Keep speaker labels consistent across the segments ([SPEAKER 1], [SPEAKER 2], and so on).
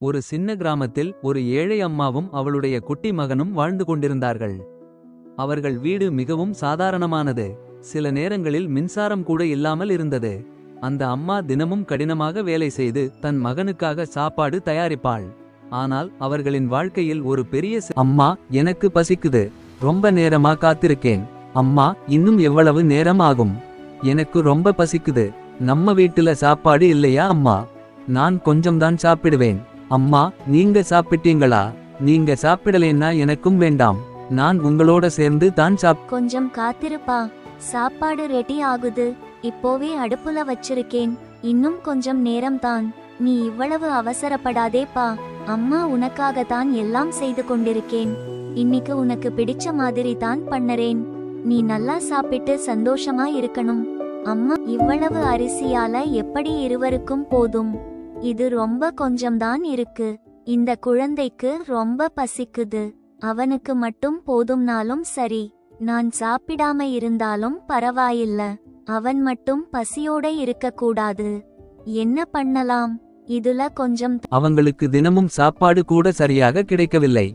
[SPEAKER 1] ஒரு சின்ன கிராமத்தில் ஒரு ஏழை அம்மாவும் அவளுடைய குட்டி மகனும் வாழ்ந்து கொண்டிருந்தார்கள். அவர்கள் வீடு மிகவும் சாதாரணமானது. சில நேரங்களில் மின்சாரம் கூட இல்லாமல் இருந்தது. அந்த அம்மா தினமும் கடினமாக வேலை செய்து தன் மகனுக்காக சாப்பாடு தயாரிப்பாள். ஆனால் அவர்களின் வாழ்க்கையில் ஒரு பெரிய அம்மா, எனக்கு பசிக்குது, ரொம்ப நேரமா காத்திருக்கேன். அம்மா, இன்னும் எவ்வளவு நேரம் ஆகும்? எனக்கு ரொம்ப பசிக்குது. நம்ம வீட்டுல சாப்பாடு இல்லையா அம்மா? நான் கொஞ்சம்தான் சாப்பிடுவேன். அம்மா, நீங்க சாப்பிட்டீங்களா? நீங்க சாப்பிடலேன்னா எனக்கும் வேண்டாம். நான் உங்களோட சேர்ந்து தான்
[SPEAKER 2] கொஞ்சம் காத்திருப்பா, சாப்பாடு ரெடி ஆகுது. இப்போவே அடுப்புல வச்சிருக்கேன். இன்னும் கொஞ்சம் நேரம்தான். நீ இவ்வளவு அவசரப்படாதேப்பா. அம்மா உனக்காக தான் எல்லாம் செய்து கொண்டிருக்கேன். இன்னைக்கு உனக்கு பிடிச்ச மாதிரி தான் பண்ணறேன். நீ நல்லா சாப்பிட்டு சந்தோஷமா இருக்கணும். அம்மா, இவ்வளவு அரிசியால எப்படி இருவருக்கும் போதும்? இது ரொம்ப கொஞ்சம்தான் இருக்கு. இந்த குழந்தைக்கு ரொம்ப பசிக்குது. அவனுக்கு மட்டும் போதும்னாலும் சரி. நான் சாப்பிடாம இருந்தாலும் பரவாயில்ல. அவன் மட்டும் பசியோட இருக்க கூடாது. என்ன பண்ணலாம்? இதுல கொஞ்சம்.
[SPEAKER 1] அவங்களுக்கு தினமும் சாப்பாடு கூட சரியாக கிடைக்கவில்லை.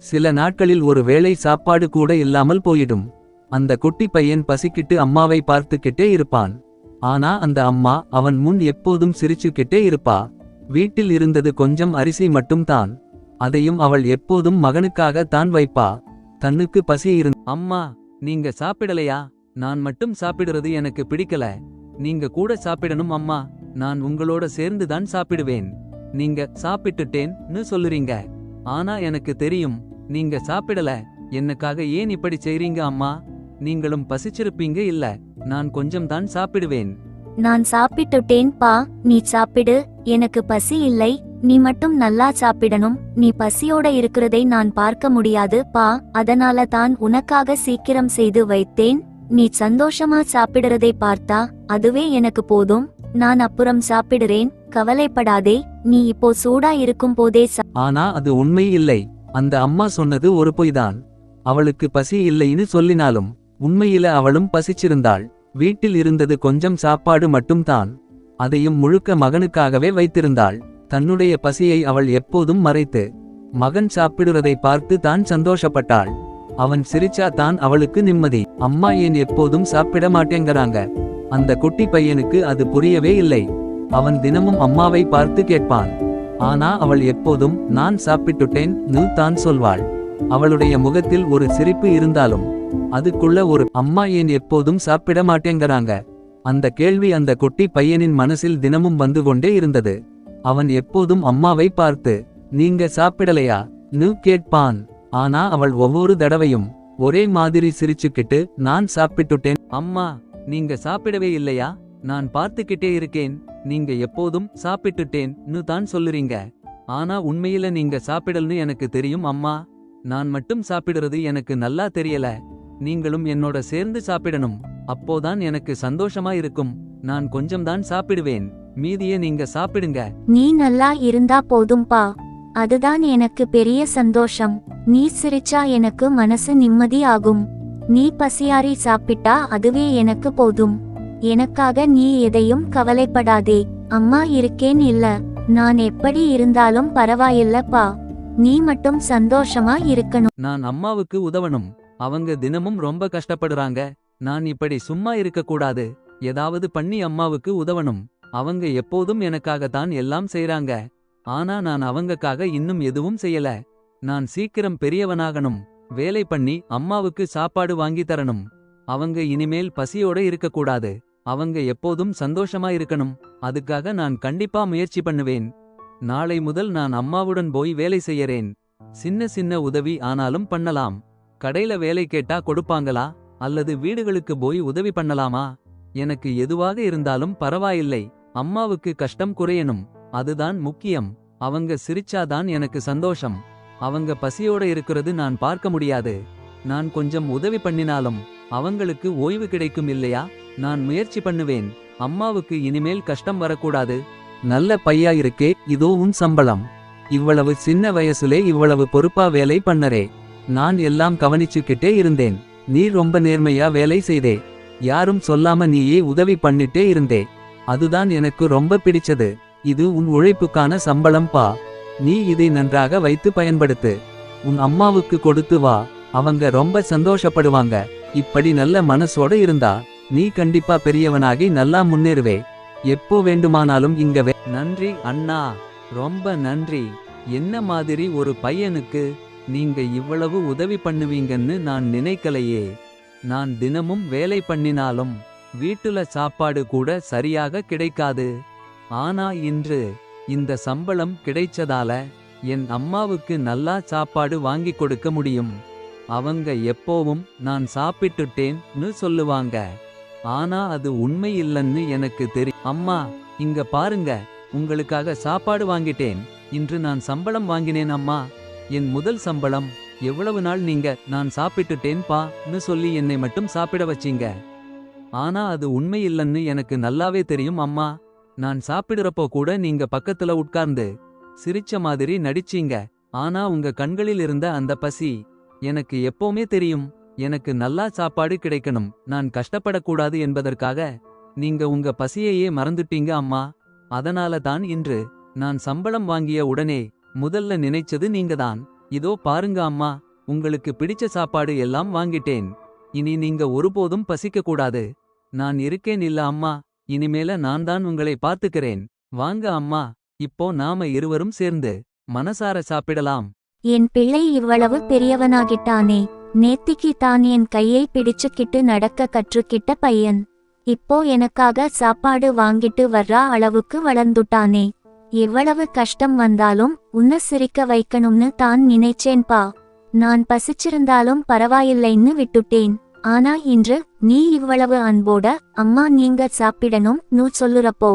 [SPEAKER 1] சில நாட்களில் ஒரு வேளை சாப்பாடு கூட இல்லாமல் போயிடும். அந்த குட்டி பையன் பசிக்கிட்டு அம்மாவை பார்த்துக்கிட்டே இருப்பான். ஆனா அந்த அம்மா அவன் முன் எப்போதும் சிரிச்சுக்கிட்டே இருப்பா. வீட்டில் இருந்தது கொஞ்சம் அரிசி மட்டும் தான். அதையும் அவள் எப்போதும் மகனுக்காக தான் வைப்பா. தன்னுக்கு பசி அம்மா, நீங்க சாப்பிடலையா? நான் மட்டும் சாப்பிடுறது எனக்கு பிடிக்கல. நீங்க கூட சாப்பிடணும் அம்மா. நான் உங்களோட சேர்ந்து தான் சாப்பிடுவேன். நீங்க சாப்பிட்டுட்டேன்னு சொல்லுறீங்க. ஆனா எனக்கு தெரியும் நீங்க சாப்பிடல. எனக்காக ஏன் இப்படி செய்றீங்க அம்மா? நீங்களும் பசிச்சிருப்பீங்க இல்ல. நான் கொஞ்சம் தான் சாப்பிடுவேன்.
[SPEAKER 2] நான் சாப்பிட்டுட்டேன் பா, நீ சாப்பிடு. எனக்கு பசி இல்லை. நீ மட்டும் நல்லா சாப்பிடணும். நீ பசியோட இருக்கிறதை நான் பார்க்க முடியாது பா. அதனால தான் உனக்காக சீக்கிரம் செய்து வைத்தேன். நீ சந்தோஷமா சாப்பிடுறதை பார்த்தா அதுவே எனக்கு போதும். நான் அப்புறம் சாப்பிடுறேன், கவலைப்படாதே. நீ இப்போ சூடா இருக்கும் போதே.
[SPEAKER 1] ஆனா அது உண்மை இல்லை. அந்த அம்மா சொன்னது ஒரு பொய்தான். அவளுக்கு பசி இல்லைன்னு சொல்லினாலும் உண்மையில அவளும் பசிச்சிருந்தாள். வீட்டில் இருந்தது கொஞ்சம் சாப்பாடு மட்டும் தான். அதையும் முழுக்க மகனுக்காகவே வைத்திருந்தாள். தன்னுடைய பசியை அவள் எப்போதும் மறைத்து மகன் சாப்பிடுறதை பார்த்து தான் சந்தோஷப்பட்டாள். அவன் சிரிச்சா தான் அவளுக்கு நிம்மதி. அம்மா ஏன் எப்போதும் சாப்பிட மாட்டேங்கிறாங்க? அந்த குட்டி பையனுக்கு அது புரியவே இல்லை. அவன் தினமும் அம்மாவை பார்த்து கேட்பான். ஆனா அவள் எப்போதும் நான் சாப்பிட்டுட்டேன்னு தான் சொல்வாள். அவளுடைய முகத்தில் ஒரு சிரிப்பு இருந்தாலும் அதுக்குள்ள ஒரு அம்மா ஏன் எப்போதும் சாப்பிட மாட்டேங்கிறாங்க? அந்த கேள்வி அந்த குட்டி பையனின் மனசில் தினமும் வந்து கொண்டே இருந்தது. அவன் எப்போதும் அம்மாவை பார்த்து நீங்க சாப்பிடலையான்னு கேட்பான். ஆனா அவள் ஒவ்வொரு தடவையும் ஒரே மாதிரி சிரிச்சுக்கிட்டு நான் சாப்பிட்டுட்டேன். அம்மா, நீங்க சாப்பிடவே இல்லையா? நான் பார்த்துக்கிட்டே இருக்கேன். நீங்க எப்போதும் சாப்பிட்டுட்டேன்னு தான் சொல்லுறீங்க. ஆனா உண்மையில நீங்க சாப்பிடல்னு எனக்கு தெரியும் அம்மா. நான் மட்டும் சாப்பிடுறது எனக்கு நல்லா தெரியல. நீங்களும் என்னோட சேர்ந்து சாப்பிடணும். அப்போதான் எனக்கு சந்தோஷமா இருக்கும். நான் கொஞ்சம்தான் சாப்பிடுவேன். மீதியே நீங்க சாப்பிடுங்க.
[SPEAKER 2] நீ நல்லா இருந்தா போதும்பா. அதுதான் எனக்கு பெரிய சந்தோஷம். நீ சிரிச்சா எனக்கு மனசு நிம்மதி ஆகும். நீ பசியாரி சாப்பிட்டா அதுவே எனக்கு போதும். எனக்காக நீ எதையும் கவலைப்படாதே. அம்மா இருக்கேன் இல்ல. நான் எப்படி இருந்தாலும் பரவாயில்லப்பா. நீ மட்டும் சந்தோஷமா இருக்கணும்.
[SPEAKER 1] நான் அம்மாவுக்கு உதவணும். அவங்க தினமும் ரொம்ப கஷ்டப்படுறாங்க. நான் இப்படி சும்மா இருக்க கூடாது. ஏதாவது பண்ணி அம்மாவுக்கு உதவணும். அவங்க எப்போதும் எனக்காகத்தான் எல்லாம் செய்றாங்க. ஆனா நான் அவங்கக்காக இன்னும் எதுவும் செய்யல. நான் சீக்கிரம் பெரியவனாகணும். வேலை பண்ணி அம்மாவுக்கு சாப்பாடு வாங்கி தரணும். அவங்க இனிமேல் பசியோட இருக்கக்கூடாது. அவங்க எப்போதும் சந்தோஷமா இருக்கணும். அதுக்காக நான் கண்டிப்பா முயற்சி பண்ணுவேன். நாளை முதல் நான் அம்மாவுடன் போய் வேலை செய்யறேன். சின்ன சின்ன உதவி ஆனாலும் பண்ணலாம். கடையில வேலை கேட்டா கொடுப்பாங்களா? அல்லது வீடுகளுக்கு போய் உதவி பண்ணலாமா? எனக்கு எதுவாக இருந்தாலும் பரவாயில்லை. அம்மாவுக்கு கஷ்டம் குறையணும். அதுதான் முக்கியம். அவங்க சிரிச்சாதான் எனக்கு சந்தோஷம். அவங்க பசியோட இருக்கிறது நான் பார்க்க முடியாது. நான் கொஞ்சம் உதவி பண்ணினாலும் அவங்களுக்கு ஓய்வு கிடைக்கும் இல்லையா? நான் முயற்சி பண்ணுவேன். அம்மாவுக்கு இனிமேல் கஷ்டம் வரக்கூடாது. நல்ல பையா இருக்கே, இதோ உன் சம்பளம். இவ்வளவு சின்ன வயசுலே இவ்வளவு பொறுப்பா வேலை பண்ணரே. நான் எல்லாம் கவனிச்சுக்கிட்டே இருந்தேன். நீ ரொம்ப நேர்மையா வேலை செய்தே. யாரும் சொல்லாம நீயே உதவி பண்ணிட்டே இருந்தே. அதுதான் எனக்கு ரொம்ப பிடிச்சது. இது உன் உழைப்புக்கான சம்பளம் பா. நீ இதை நன்றாக வைத்து பயன்படுத்து. உன் அம்மாவுக்கு கொடுத்து வா, அவங்க ரொம்ப சந்தோஷப்படுவாங்க. இப்படி நல்ல மனசோட இருந்தா நீ கண்டிப்பா பெரியவனாகி நல்லா முன்னேறுவே. எப்போ வேண்டுமானாலும் நன்றி அண்ணா, ரொம்ப நன்றி. என்ன மாதிரி ஒரு பையனுக்கு நீங்க இவ்வளவு உதவி பண்ணுவீங்கன்னு நான் நினைக்கலையே. நான் தினமும் வேலை பண்ணினாலும் வீட்டுல சாப்பாடு கூட சரியாக கிடைக்காது. ஆனா இன்று இந்த சம்பளம் கிடைச்சதால என் அம்மாவுக்கு நல்லா சாப்பாடு வாங்கி கொடுக்க முடியும். அவங்க எப்போவும் நான் சாப்பிட்டுட்டேன்னு சொல்லுவாங்க. ஆனா அது உண்மை இல்லைன்னு எனக்கு தெரியும். அம்மா, இங்க பாருங்க, உங்களுக்காக சாப்பாடு வாங்கிட்டேன். இன்று நான் சம்பளம் வாங்கினேன் அம்மா. என் முதல் சம்பளம். எவ்வளவு நாள் நீங்க நான் சாப்பிட்டுட்டேன்பான்னு சொல்லி என்னை மட்டும் சாப்பிட வச்சீங்க. ஆனா அது உண்மை இல்லைன்னு எனக்கு நல்லாவே தெரியும் அம்மா. நான் சாப்பிடுறப்போ கூட நீங்க பக்கத்துல உட்கார்ந்து சிரிச்ச மாதிரி நடிச்சீங்க. ஆனா உங்க கண்களில் இருந்த அந்த பசி எனக்கு எப்பவுமே தெரியும். எனக்கு நல்லா சாப்பாடு கிடைக்கணும், நான் கஷ்டப்படக்கூடாது என்பதற்காக நீங்க உங்க பசியையே மறந்துட்டீங்க அம்மா. அதனால தான் இன்று நான் சம்பளம் வாங்கிய உடனே முதல்ல நினைச்சது நீங்கதான். இதோ பாருங்க அம்மா, உங்களுக்கு பிடிச்ச சாப்பாடு எல்லாம் வாங்கிட்டேன். இனி நீங்க ஒருபோதும் பசிக்க கூடாது. நான் இருக்கேன் இல்ல அம்மா. இனிமேல நான் தான் உங்களை பார்த்துக்கிறேன். வாங்க அம்மா, இப்போ நாம இருவரும் சேர்ந்து மனசார சாப்பிடலாம்.
[SPEAKER 2] என் பிள்ளை இவ்வளவு பெரியவனாகிட்டானே. நேத்திக்கு தான் என் கையை பிடிச்சுக்கிட்டு நடக்க கற்றுக்கிட்ட பையன் இப்போ எனக்காக சாப்பாடு வாங்கிட்டு வர்றா அளவுக்கு வளர்ந்துட்டானே. எவ்வளவு கஷ்டம் வந்தாலும் உன்னை சிரிக்க வைக்கணும்னு தான் நினைச்சேன்பா. நான் பசிச்சிருந்தாலும் பரவாயில்லைன்னு விட்டுட்டேன். ஆனா இன்று நீ இவ்வளவு அன்போட அம்மா நீங்க சாப்பிடணும்னு சொல்லுறப்போ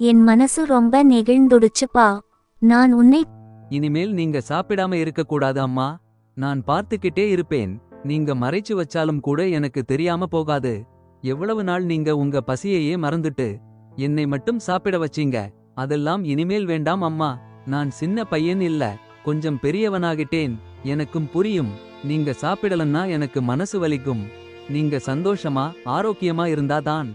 [SPEAKER 2] என் மனசு ரொம்ப நெகிழ்ந்துடுச்சுப்பா. நான் உன்னை
[SPEAKER 1] இனிமேல் நீங்க சாப்பிடாம இருக்கக்கூடாது அம்மா. நான் பார்த்துக்கிட்டே இருப்பேன். நீங்க மறைச்சு வச்சாலும் கூட எனக்கு தெரியாம போகாது. எவ்வளவு நாள் நீங்க உங்க பசியையே மறந்துட்டு என்னை மட்டும் சாப்பிட வச்சீங்க. அதெல்லாம் இனிமேல் வேண்டாம் அம்மா. நான் சின்ன பையன் இல்ல, கொஞ்சம் பெரியவனாகிட்டேன். எனக்கும் புரியும். நீங்க சாப்பிடலன்னா எனக்கு மனசு வலிக்கும். நீங்க சந்தோஷமா ஆரோக்கியமா இருந்தாதான்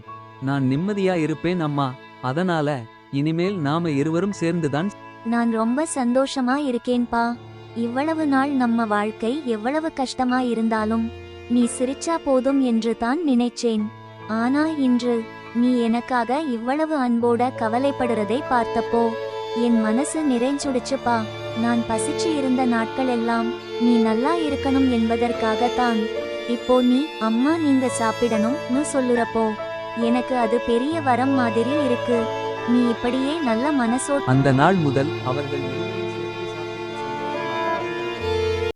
[SPEAKER 1] நான் நிம்மதியா இருப்பேன் அம்மா. அதனால இனிமேல் நாம இருவரும் சேர்ந்துதான்.
[SPEAKER 2] நான் ரொம்ப சந்தோஷமா இருக்கேன்பா. இவ்வளவு நாள் நம்ம வாழ்க்கை எவ்வளவு கஷ்டமா இருந்தாலும் நீ சிரிச்சா போதும் என்று தான் நினைச்சேன். ஆனா இன்று நீ எனக்காக இவ்வளவு அன்போட கவலைப்படுறதை பார்த்தப்போ என் மனசு நிறைஞ்சுடுச்சுப்பா. நான் பசிச்சு இருந்த நாட்கள் எல்லாம் நீ நல்லா இருக்கணும் என்பதற்காகத்தான். இப்போ நீ அம்மா நீங்க சாப்பிடணும்னு சொல்லுறப்போ எனக்கு அது பெரிய வரம் மாதிரி இருக்கு. நீ இப்படியே நல்ல மனசோ.
[SPEAKER 1] அந்த நாள் முதல் அவர்கள்